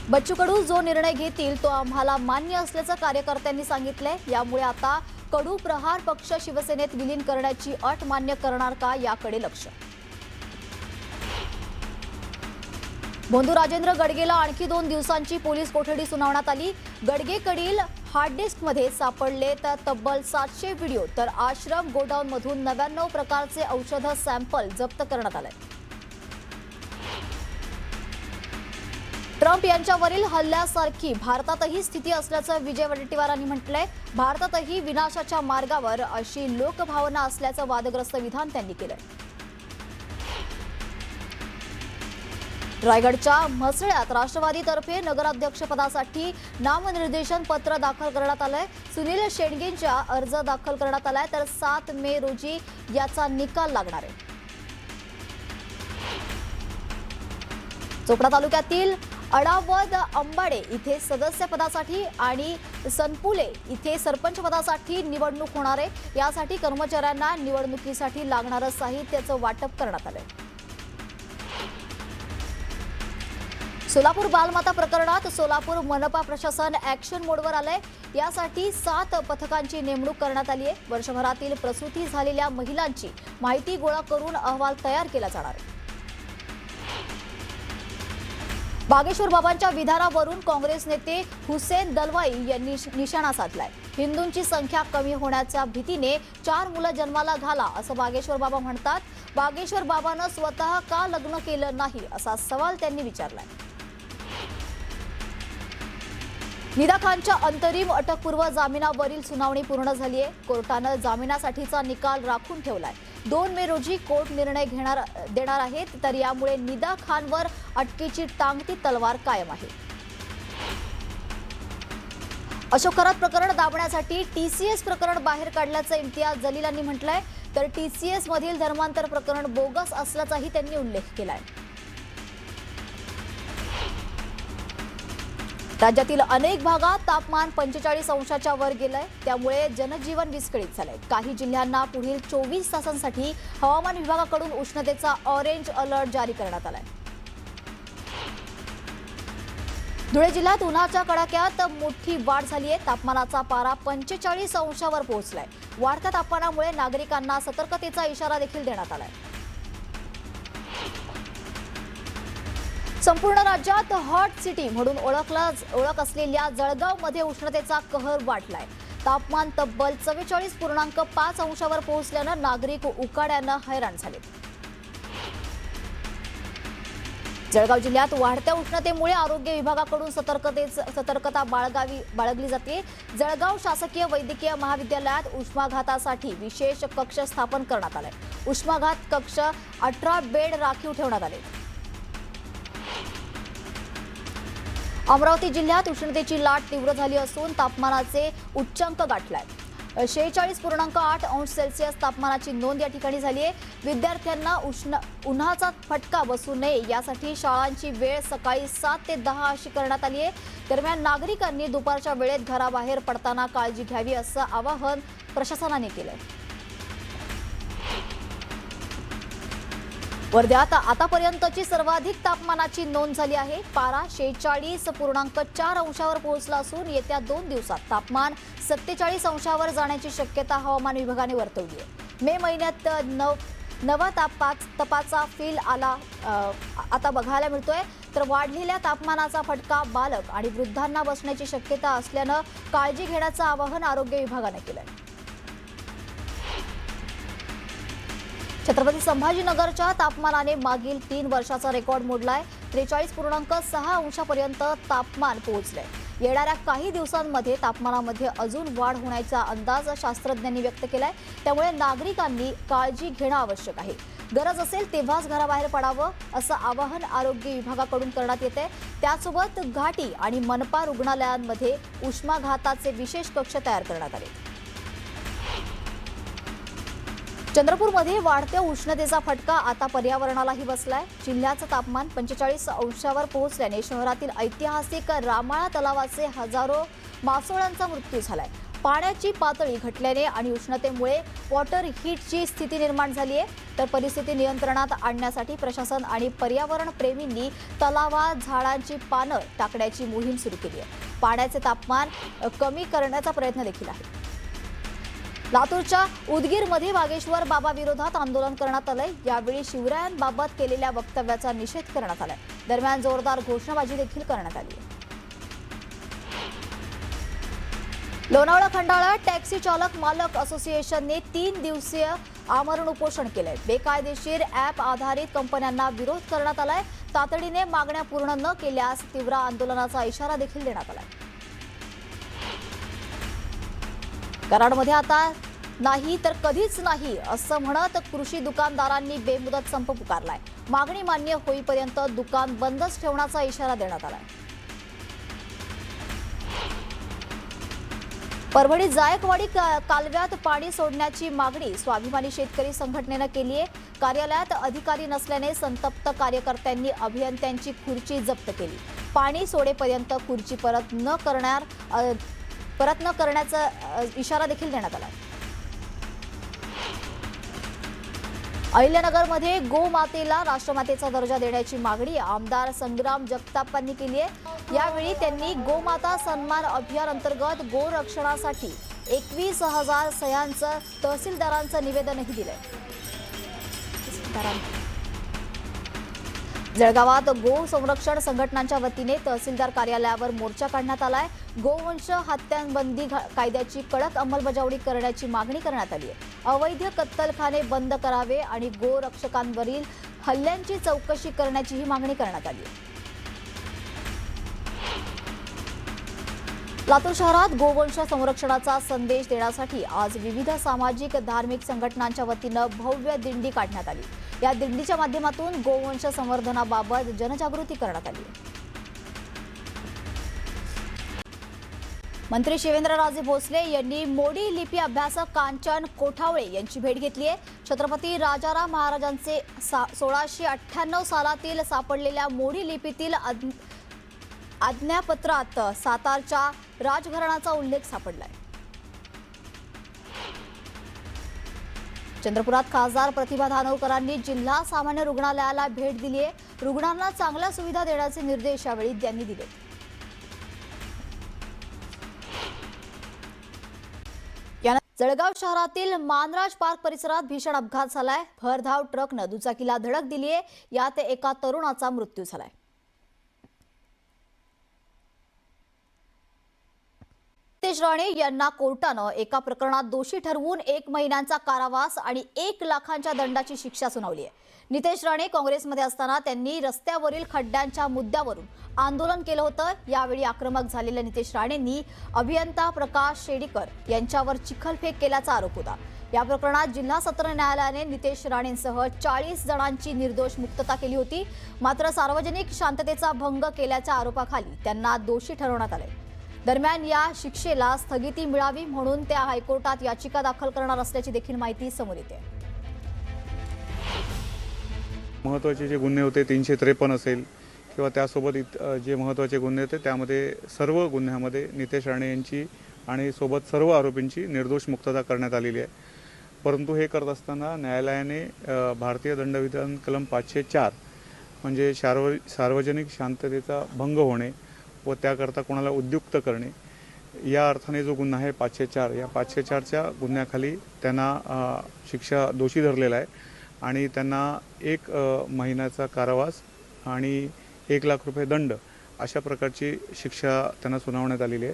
बच्चू कडू जो निर्णय घेतील तो आम्हाला मान्य असल्याचं कार्यकर्त्यांनी सांगितलंय। यामुळे आता कडू प्रहार पक्ष शिवसेनेत विलीन करण्याची अट मान्य करणार का याकडे लक्ष। बोंधू राजेंद्र गडगेला आणखी 2 दिवसांची पोलीस कोठडी सुनावण्यात आली। गडगेकडील हार्ड डिस्कमध्ये सापडले तर तब्बल 700 व्हिडिओ तर आश्रम गोडाऊनमधून 99 प्रकारचे औषध सॅम्पल जप्त करण्यात आले। ट्रम्प यांच्यावरील हल्ल्यासारखी भारतातही स्थिती असल्याचं विजय वडेट्टीवारांनी म्हटलंय। भारतातही विनाशाच्या मार्गावर अशी लोकभावना असल्याचं वादग्रस्त विधान त्यांनी केलंय। रायगडच्या म्हसळ्यात राष्ट्रवादीतर्फे नगराध्यक्षपदासाठी नामनिर्देशन पत्र दाखल करण्यात आलंय। सुनील शेंडगेंचा अर्ज दाखल करण्यात आलाय तर 7 मे रोजी याचा निकाल लागणार आहे। चोपडा तालुक्यातील अडावद अंबाडे इथे सदस्यपदासाठी आणि सनपुले इथे सरपंच पदासाठी निवडणूक होणार आहे। यासाठी कर्मचाऱ्यांना निवडणुकीसाठी लागणारं साहित्याचं वाटप करण्यात आलंय। सोलापूर बालमाता प्रकरणात सोलापूर मनपा प्रशासन ॲक्शन मोडवर आलंय। यासाठी 7 पथकांची नेमणूक करण्यात आली आहे। वर्षभरातील प्रसूती झालेल्या महिलांची माहिती गोळा करून अहवाल तयार केला जाणार आहे। बागेश्वर बाबांच्या विधानावरून काँग्रेस नेते हुसेन दलवाई यांनी निशाणा साधलाय। हिंदूंची संख्या कमी होण्याच्या भीतीने 4 मुलं जन्माला घाला असं बागेश्वर बाबा म्हणतात। बागेश्वर बाबांना स्वतः का लग्न केलं नाही असा सवाल त्यांनी विचारलाय। निदा खानच्या अंतरिम अटकपूर्व जामिनावरील सुनावणी पूर्ण झाली आहे। कोर्टानं जामिनासाठीचा निकाल राखून ठेवलाय। 2 मे रोजी कोर्ट निर्णय देणार आहेत तर यामुळे निदा खानवर अटकेची टांगती तलवार कायम आहे। अशोक खरात प्रकरण दाबण्यासाठी टीसीएस प्रकरण बाहेर काढल्याचं इम्तियाज जलील यांनी म्हटलंय तर टीसीएस मधील धर्मांतर प्रकरण बोगस असल्याचाही त्यांनी उल्लेख केलाय। राज्यातील अनेक भागात तापमान 45 अंशाच्या वर गेलंय। त्यामुळे जनजीवन विस्कळीत झालंय। काही जिल्ह्यांना पुढील 24 तासांसाठी हवामान विभागाकडून उष्णतेचा ऑरेंज अलर्ट जारी करण्यात आलाय। धुळे जिल्ह्यात उन्हाच्या कडाक्यात मोठी वाढ झाली आहे। तापमानाचा पारा 45 अंशावर पोहोचलाय। वाढत्या तापमानामुळे नागरिकांना सतर्कतेचा इशारा देखील देण्यात आलाय। संपूर्ण राज्यात हॉट सिटी म्हणून ओळख असलेल्या जळगावमध्ये उष्णतेचा कहर वाढलाय। तापमान तब्बल 44.5 अंशावर पोहोचल्यानं नागरिक उकाड्यानं हैराण झाले। जळगाव जिल्ह्यात वाढत्या उष्णतेमुळे आरोग्य विभागाकडून सतर्कता बाळगली जाते। जळगाव शासकीय वैद्यकीय महाविद्यालयात उष्माघातासाठी विशेष कक्ष स्थापन करण्यात आलाय। उष्माघात कक्ष 18 बेड राखीव ठेवण्यात आले। अमरावती जिल्ह्यात उष्णतेची लाट तीव्र झाली असून तापमानाचे उच्चांक गाठलाय। 46.8 अंश सेल्सिअस तापमानाची नोंद या ठिकाणी झाली आहे। विद्यार्थ्यांना उन्हाचा फटका बसू नये यासाठी शाळांची वेळ सकाळी 7 ते 10 अशी करण्यात आली आहे। दरम्यान नागरिकांनी दुपारच्या वेळेत घराबाहेर पडताना काळजी घ्यावी असं आवाहन प्रशासनाने केलंय। वर्ध्यात आतापर्यंतची सर्वाधिक तापमानाची नोंद झाली आहे। पारा 46.4 अंशावर पोहोचला असून येत्या 2 दिवसात तापमान 47 अंशावर जाण्याची शक्यता हवामान विभागाने वर्तवली आहे। मे महिन्यात नवा तपाचा फील आता बघायला मिळतोय तर वाढलेल्या तापमानाचा फटका बालक आणि वृद्धांना बसण्याची शक्यता असल्यानं काळजी घेण्याचं आवाहन आरोग्य विभागाने केलंय। छत्रपती संभाजीनगरच्या तापमानाने मागील 3 वर्षाचा रेकॉर्ड मोडलाय। 43.6 अंशापर्यंत तापमान पोहोचलंय। येणाऱ्या काही दिवसांमध्ये तापमानामध्ये अजून वाढ होण्याचा अंदाज शास्त्रज्ञांनी व्यक्त केलाय। त्यामुळे नागरिकांनी काळजी घेणं आवश्यक आहे। गरज असेल तेव्हाच घराबाहेर पडावं असं आवाहन आरोग्य विभागाकडून करण्यात येतंय। त्यासोबत घाटी आणि मनपा रुग्णालयांमध्ये उष्माघाताचे विशेष कक्ष तयार करण्यात आले। चंद्रपूरमध्ये वाढत्या उष्णतेचा फटका आता पर्यावरणालाही बसलाय। जिल्ह्याचं तापमान 45 अंशावर पोहोचल्याने शहरातील ऐतिहासिक रामाळा तलावाचे हजारो मासोळ्यांचा मृत्यू झालाय। पाण्याची पातळी घटल्याने आणि उष्णतेमुळे वॉटर हीटची स्थिती निर्माण झाली आहे। तर परिस्थिती नियंत्रणात आणण्यासाठी प्रशासन आणि पर्यावरण प्रेमींनी तलावात झाडांची पानं टाकण्याची मोहीम सुरू केली आहे। पाण्याचे तापमान कमी करण्याचा प्रयत्न देखील आहे। लातूरच्या उदगीरमध्ये वागेश्वर बाबा विरोधात आंदोलन करण्यात आलंय। यावेळी शिवरायांबाबत केलेल्या वक्तव्याचा निषेध करण्यात आलाय। दरम्यान जोरदार घोषणाबाजी देखील करण्यात आली आहे। लोणावळा खंडाळा टॅक्सी चालक मालक असोसिएशनने 3 दिवसीय आमरण उपोषण केलंय। बेकायदेशीर ॲप आधारित कंपन्यांना विरोध करण्यात आलाय। तातडीने मागण्या पूर्ण न केल्यास तीव्र आंदोलनाचा इशारा देखील देण्यात आलाय। कराडमध्ये आता नाही तर कधीच नाही असं म्हणत कृषी दुकानदारांनी बेमुदत संप पुकारलाय। मागणी मान्य होईपर्यंत दुकान बंदच ठेवण्याचा इशारा देण्यात आलाय। परभणी जायकवाडी कालव्यात पाणी सोडण्याची मागणी स्वाभिमानी शेतकरी संघटनेनं केली आहे। कार्यालयात अधिकारी नसल्याने संतप्त कार्यकर्त्यांनी अभियंत्यांची खुर्ची जप्त केली। पाणी सोडेपर्यंत खुर्ची परत न करण्याचा इशारा देखील देण्यात आला। अहिल्यानगरमध्ये गोमातेला राष्ट्रमातेचा दर्जा देण्याची मागणी आमदार संग्राम जगतापांनी केली आहे। यावेळी त्यांनी गोमाता सन्मान अभियान अंतर्गत गोरक्षणासाठी 21,000 सह्यांचं तहसीलदारांचं निवेदनही दिलंय। जळगावात गो संरक्षण संघटनांच्या वतीने तहसीलदार कार्यालयावर मोर्चा काढण्यात आलाय। गोवंश हत्यांबंदी कायद्याची कडक अंमलबजावणी करण्याची मागणी करण्यात आली आहे। अवैध कत्तलखाने बंद करावे आणि गोरक्षकांवरील हल्ल्यांची चौकशी करण्याचीही मागणी करण्यात आली आहे। लातूर शहरात गोवंश संरक्षणाचा संदेश देण्यासाठी आज विविध सामाजिक धार्मिक संघटनांच्या वतीनं भव्य दिंडी काढण्यात आली। या दिंडीच्या माध्यमातून गोवंश संवर्धनाबाबत जनजागृती करण्यात आली। मंत्री शिवेंद्रराजे भोसले यांनी मोडी लिपी अभ्यासक कांचन कोठावळे यांची भेट घेतली आहे। छत्रपती राजाराम महाराजांचे 1698 सालातील सापडलेल्या मोडी लिपीतील आज्ञापत्रात सातारच्या राजघराण्याचा उल्लेख सापडलाय। चंद्रपुरात खासदार प्रतिभा धानोरकरांनी जिल्हा सामान्य रुग्णालयाला भेट दिली आहे। रुग्णांना चांगल्या सुविधा देण्याचे निर्देश यावेळी त्यांनी दिले। जळगाव शहरातील मानराज पार्क परिसरात भीषण अपघात झालाय। भरधाव ट्रकनं दुचाकीला धडक दिली आहे। यात एका तरुणाचा मृत्यू झालाय। नितेश राणे यांना कोर्टानं एका प्रकरणात दोषी ठरवून 1 महिन्यांचा कारावास आणि 1 लाखांच्या दंडाची शिक्षा सुनावली आहे। नितेश राणे काँग्रेसमध्ये असताना त्यांनी रस्त्यावरील खड्ड्यांच्या मुद्द्यावरून आंदोलन केलं होतं। यावेळी आक्रमक झालेल्या नितेश राणेंनी अभियंता प्रकाश शेडीकर यांच्यावर चिखलफेक केल्याचा आरोप होता। या प्रकरणात जिल्हा सत्र न्यायालयाने नितेश राणेंसह 40 जणांची निर्दोष मुक्तता केली होती। मात्र सार्वजनिक शांततेचा भंग केल्याच्या आरोपाखाली त्यांना दोषी ठरवण्यात आले। दरम्यान या शिक्षेला स्थगिती मिळावी म्हणून त्या हायकोर्टात याचिका दाखल करणार असल्याची देखील माहिती समोर येते। महत्त्वाचे जे गुन्हे होते 353 असेल किंवा त्यासोबत जे महत्त्वाचे गुन्हे होते त्यामध्ये सर्व गुन्ह्यामध्ये नितेश राणे यांची आणि सोबत सर्व आरोपींची निर्दोष मुक्तता करण्यात आलेली आहे। परंतु हे करत असताना न्यायालयाने भारतीय दंडविधान कलम 504 म्हणजे सार्वजनिक शांततेचा भंग होणे व त्याकरता कोणाला उद्युक्त करणे या अर्थाने जो गुन्हा आहे 504 या 504च्या गुन्ह्याखाली त्यांना शिक्षा दोषी धरलेला आहे आणि त्यांना 1 महिन्याचा कारावास आणि 1 लाख रुपये दंड अशा प्रकारची शिक्षा त्यांना सुनावण्यात आलेली आहे।